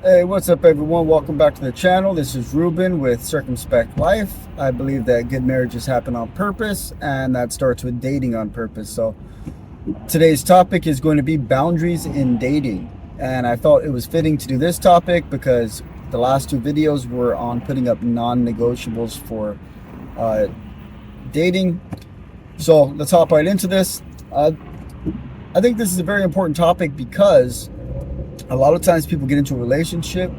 Hey, what's up, everyone? Welcome back to the channel. This is Ruben with Circumspect Life. I believe that good marriages happen on purpose, and that starts with dating on purpose. So, today's topic is going to be boundaries in dating. And I thought it was fitting to do this topic because the last two videos were on putting up non negotiables for uh, dating. So, let's hop right into this. I think this is a very important topic because a lot of times people get into a relationship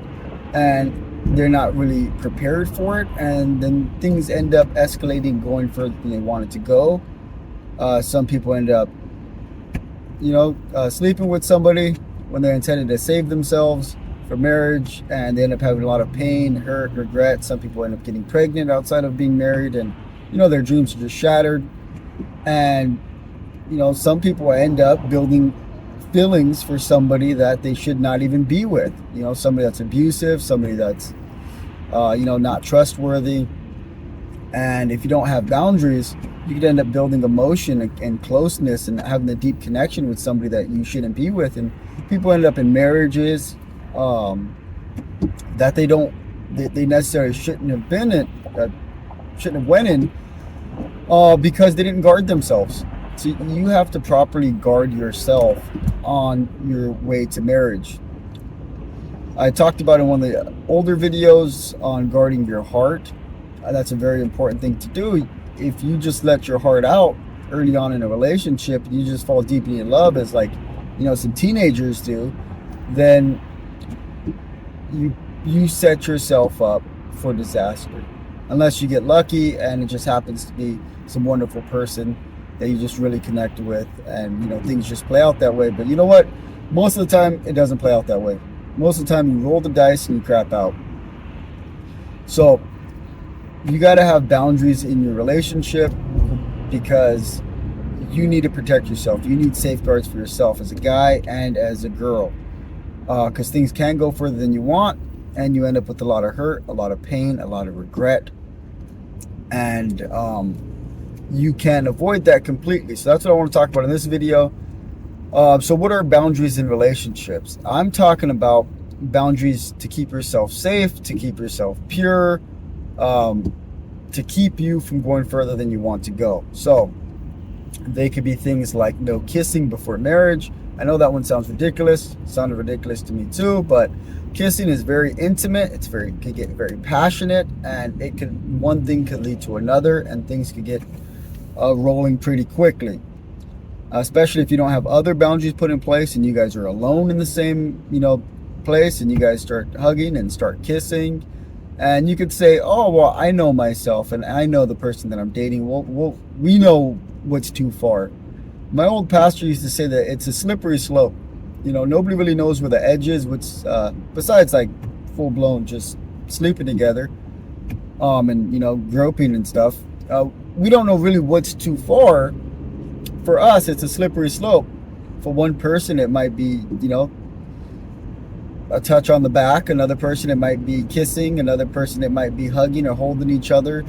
and they're not really prepared for it, and then things end up escalating, going further than they wanted to go. Some people end up sleeping with somebody when they're intended to save themselves for marriage, and they end up having a lot of pain, hurt, regret. Some people end up getting pregnant outside of being married, and their dreams are just shattered. And some people end up building feelings for somebody that they should not even be with. Somebody that's abusive, somebody that's not trustworthy. And if you don't have boundaries, you could end up building emotion and closeness and having a deep connection with somebody that you shouldn't be with. And people end up in marriages that they necessarily shouldn't have been in, shouldn't have went in, because they didn't guard themselves. So you have to properly guard yourself on your way to marriage. I talked about in one of the older videos on guarding your heart. That's a very important thing to do. If you just let your heart out early on in a relationship, you just fall deeply in love, as some teenagers do, then you set yourself up for disaster. Unless you get lucky and it just happens to be some wonderful person that you just really connect with, and things just play out that way. But you know what? Most of the time it doesn't play out that way. Most of the time you roll the dice and you crap out. So you got to have boundaries in your relationship, because you need to protect yourself. You need safeguards for yourself as a guy and as a girl, because things can go further than you want, and you end up with a lot of hurt, a lot of pain, a lot of regret, and you can avoid that completely. So that's what I want to talk about in this video. So what are boundaries in relationships? I'm talking about boundaries to keep yourself safe, to keep yourself pure, to keep you from going further than you want to go. So they could be things like no kissing before marriage. I know that one sounds ridiculous. It sounded ridiculous to me too, but kissing is very intimate. Could get very passionate, and one thing could lead to another, and things could get rolling pretty quickly, especially if you don't have other boundaries put in place and you guys are alone in the same place, and you guys start hugging and start kissing, and you could say, oh well, I know myself and I know the person that I'm dating. We know what's too far. My old pastor used to say that it's a slippery slope. Nobody really knows where the edge is, besides like full-blown just sleeping together, and groping and stuff. We don't know really what's too far. For us, it's a slippery slope. For one person, it might be, a touch on the back. Another person, it might be kissing. Another person, it might be hugging or holding each other.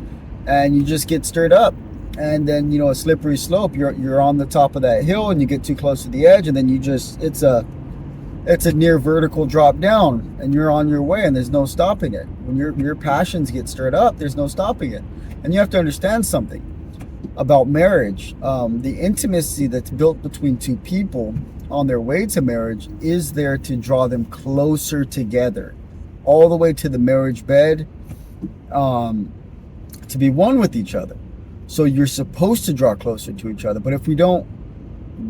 And you just get stirred up. And then, a slippery slope, you're on the top of that hill and you get too close to the edge, and then it's a near vertical drop down, and you're on your way and there's no stopping it. When your passions get stirred up, there's no stopping it. And you have to understand something about marriage. The intimacy that's built between two people on their way to marriage is there to draw them closer together, all the way to the marriage bed, to be one with each other. So you're supposed to draw closer to each other. But if we don't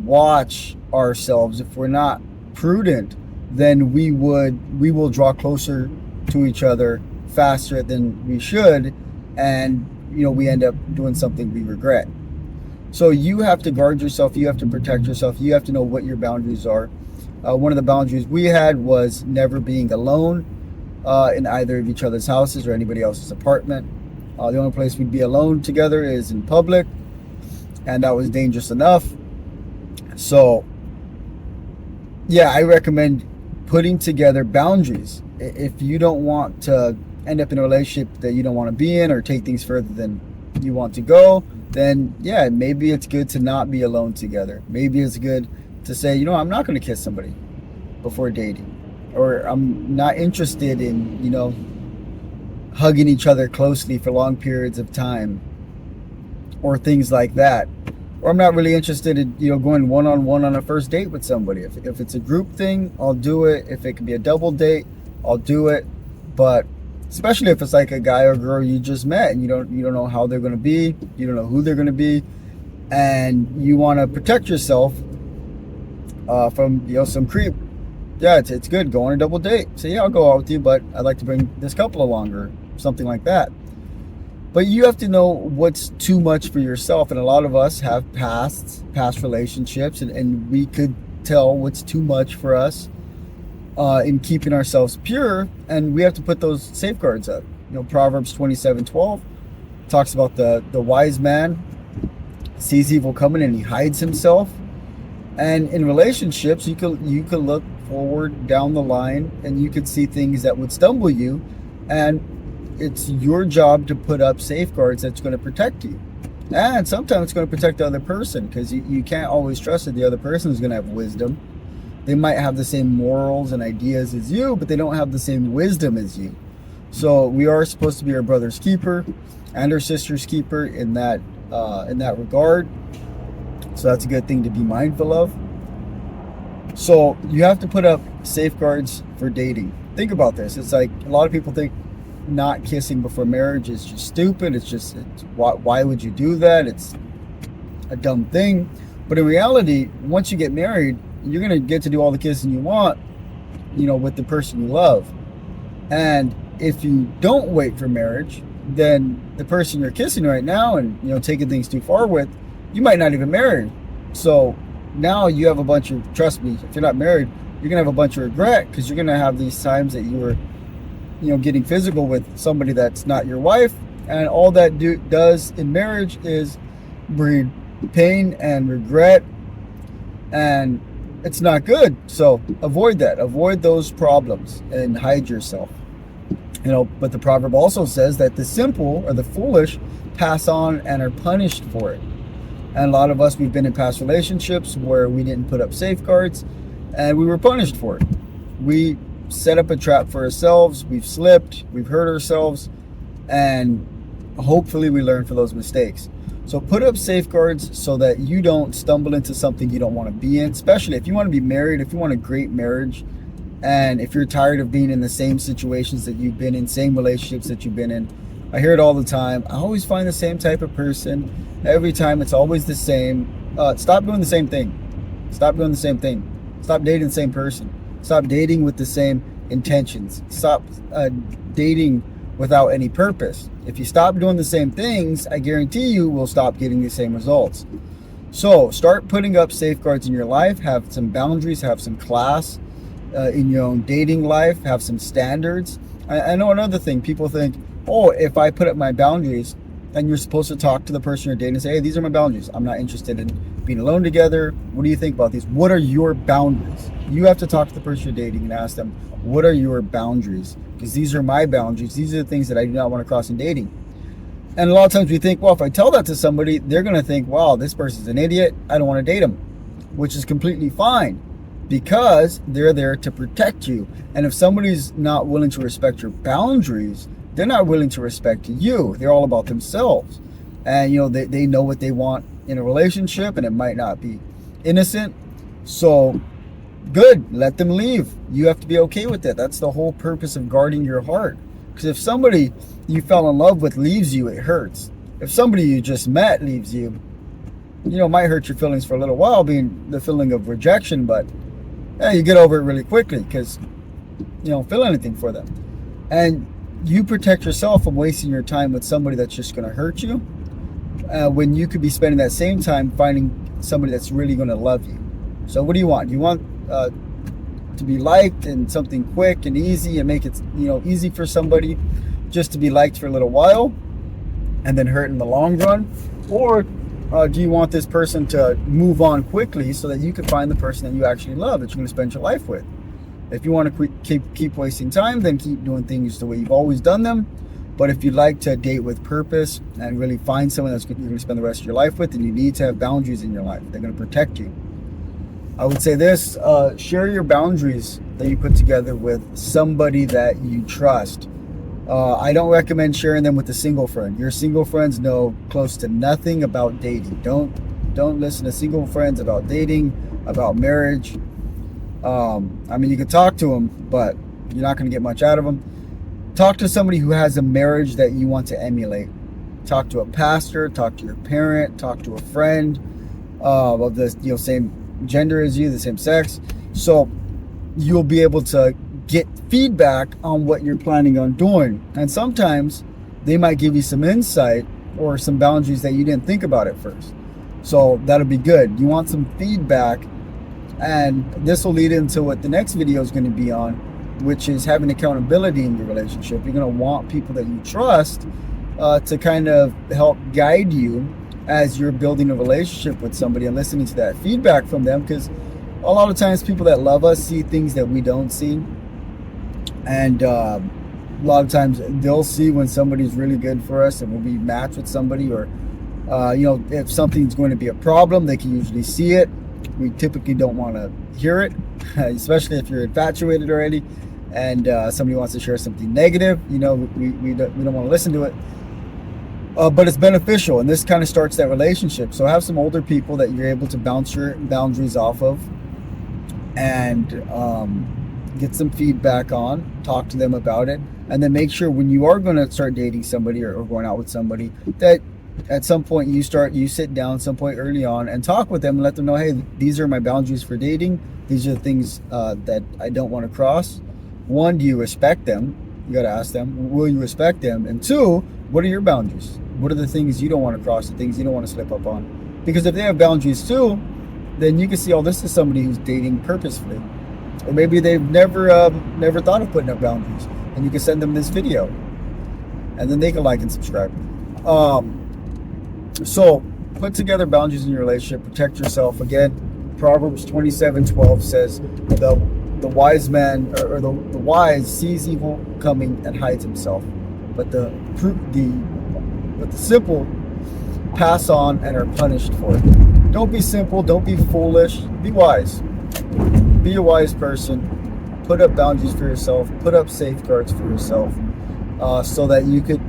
watch ourselves, if we're not prudent, then we will draw closer to each other faster than we should, and we end up doing something we regret. So you have to guard yourself, you have to protect yourself, you have to know what your boundaries are. One of the boundaries we had was never being alone in either of each other's houses or anybody else's apartment. The only place we'd be alone together is in public, and that was dangerous enough. So yeah, I recommend putting together boundaries. If you don't want to end up in a relationship that you don't want to be in, or take things further than you want to go, then yeah, maybe it's good to not be alone together. Maybe it's good to say, I'm not going to kiss somebody before dating. or I'm not interested in, hugging each other closely for long periods of time, or things like that. Or I'm not really interested in, going one-on-one on a first date with somebody. If it's a group thing, I'll do it. If it can be a double date, I'll do it. But especially if it's like a guy or girl you just met and you don't know how they're going to be, you don't know who they're going to be, and you want to protect yourself from some creep. Yeah, it's good. Go on a double date. Say, yeah, I'll go out with you, but I'd like to bring this couple along, or something like that. But you have to know what's too much for yourself. And a lot of us have past relationships, and we could tell what's too much for us in keeping ourselves pure. And we have to put those safeguards up. Proverbs 27:12 talks about the wise man sees evil coming and he hides himself. And in relationships, you could look forward down the line and you could see things that would stumble you, and it's your job to put up safeguards that's going to protect you. And sometimes it's going to protect the other person, because you can't always trust that the other person is going to have wisdom. They might have the same morals and ideas as you, but they don't have the same wisdom as you. So we are supposed to be our brother's keeper and our sister's keeper in that regard. So that's a good thing to be mindful of. So you have to put up safeguards for dating. Think about this. It's like a lot of people think not kissing before marriage is just stupid. It's why would you do that? It's a dumb thing. But in reality, once you get married, you're going to get to do all the kissing you want, with the person you love. And if you don't wait for marriage, then the person you're kissing right now and, taking things too far with, you might not even marry. So now you have a bunch of, trust me, if you're not married, you're going to have a bunch of regret, because you're going to have these times that you were getting physical with somebody that's not your wife, and all that does in marriage is breed pain and regret, and it's not good. So avoid that. Avoid those problems and hide yourself. But the proverb also says that the simple or the foolish pass on and are punished for it. And a lot of us, we've been in past relationships where we didn't put up safeguards and we were punished for it. We set up a trap for ourselves. We've slipped, we've hurt ourselves, and hopefully we learn from those mistakes. So put up safeguards so that you don't stumble into something you don't want to be in, especially if you want to be married, if you want a great marriage, and if you're tired of being in the same situations that you've been in, same relationships that you've been in. I hear it all the time. I always find the same type of person. Every time it's always the same. Stop doing the same thing. Stop doing the same thing. Stop dating the same person. Stop dating with the same intentions. Stop dating without any purpose. If you stop doing the same things, I guarantee you will stop getting the same results. So start putting up safeguards in your life. Have some boundaries. Have some class in your own dating life. Have some standards. I know another thing. People think, oh, if I put up my boundaries, then you're supposed to talk to the person you're dating and say, hey, these are my boundaries. I'm not interested in being alone together. What do you think about these? What are your boundaries? You have to talk to the person you're dating and ask them, what are your boundaries? Because these are my boundaries. These are the things that I do not want to cross in dating. And a lot of times we think, well, if I tell that to somebody, they're going to think, wow, this person's an idiot. I don't want to date him, which is completely fine, because they're there to protect you. And if somebody's not willing to respect your boundaries, they're not willing to respect you. They're all about themselves. And, they know what they want in a relationship, and it might not be innocent. So good, let them leave. You have to be okay with that. That's the whole purpose of guarding your heart. Because if somebody you fell in love with leaves you, it hurts. If somebody you just met leaves you, it might hurt your feelings for a little while, being the feeling of rejection, but you get over it really quickly, because you don't feel anything for them. And you protect yourself from wasting your time with somebody that's just going to hurt you, when you could be spending that same time finding somebody that's really going to love you. So what do you want? You want to be liked, and something quick and easy, and make it easy for somebody just to be liked for a little while and then hurt in the long run? Or do you want this person to move on quickly so that you can find the person that you actually love, that you're going to spend your life with? If you want to keep wasting time, then keep doing things the way you've always done them. But if you'd like to date with purpose and really find someone you're going to spend the rest of your life with, then you need to have boundaries in your life. They're going to protect you. I would say this, share your boundaries that you put together with somebody that you trust. I don't recommend sharing them with a single friend. Your single friends know close to nothing about dating. Don't listen to single friends about dating, about marriage. I mean, you can talk to them, but you're not going to get much out of them. Talk to somebody who has a marriage that you want to emulate. Talk to a pastor, talk to your parent, talk to a friend of the same gender as you, the same sex. So you'll be able to get feedback on what you're planning on doing. And sometimes they might give you some insight or some boundaries that you didn't think about at first. So that'll be good. You want some feedback, and this will lead into what the next video is going to be on, which is having accountability in your relationship. You're going to want people that you trust to kind of help guide you as you're building a relationship with somebody and listening to that feedback from them, because a lot of times people that love us see things that we don't see. And a lot of times they'll see when somebody's really good for us and we'll be matched with somebody, or if something's going to be a problem, they can usually see it. We typically don't want to hear it, especially if you're infatuated already and somebody wants to share something negative. We don't want to listen to it. But it's beneficial, and this kind of starts that relationship. So have some older people that you're able to bounce your boundaries off of, and get some feedback on, talk to them about it, and then make sure when you are going to start dating somebody or going out with somebody, that at some point you sit down some point early on and talk with them and let them know, hey, these are my boundaries for dating. These are the things that I don't want to cross. One, do you respect them? You got to ask them, will you respect them? And two, what are your boundaries? What are the things you don't want to cross, the things you don't want to slip up on? Because if they have boundaries too, then you can see, oh, this is somebody who's dating purposefully. Or maybe they've never thought of putting up boundaries, and you can send them this video, and then they can like and subscribe. So put together boundaries in your relationship. Protect yourself. Again, Proverbs 27:12 says, the wise man or the wise sees evil coming and hides himself, but the simple pass on and are punished for it. Don't be simple. Don't be foolish. Be wise. Be a wise person. Put up boundaries for yourself. Put up safeguards for yourself, so that you could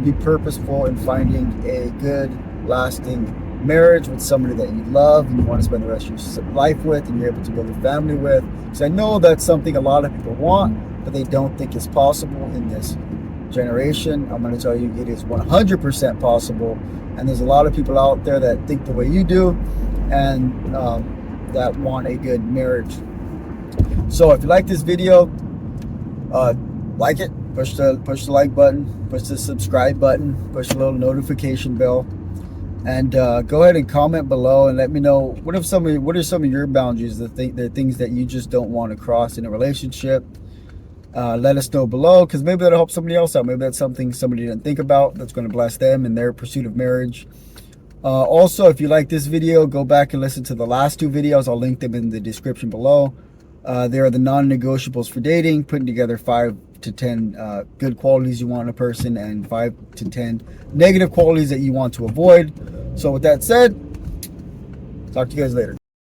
be purposeful in finding a good, lasting marriage with somebody that you love and you want to spend the rest of your life with, and you're able to build a family with. Because I know that's something a lot of people want, but they don't think is possible in this generation. I'm going to tell you, it is 100% possible, and there's a lot of people out there that think the way you do, and that want a good marriage. So if you like this video, like it, push the like button, push the subscribe button, push the little notification bell, and go ahead and comment below and let me know what are some of your boundaries, the things that you just don't want to cross in a relationship. Let us know below, because maybe that'll help somebody else out. Maybe that's something somebody didn't think about that's going to bless them in their pursuit of marriage. Also, if you like this video, go back and listen to the last two videos. I'll link them in the description below. They are the non-negotiables for dating, putting together 5 to 10 good qualities you want in a person, and 5 to 10 negative qualities that you want to avoid. So with that said, talk to you guys later.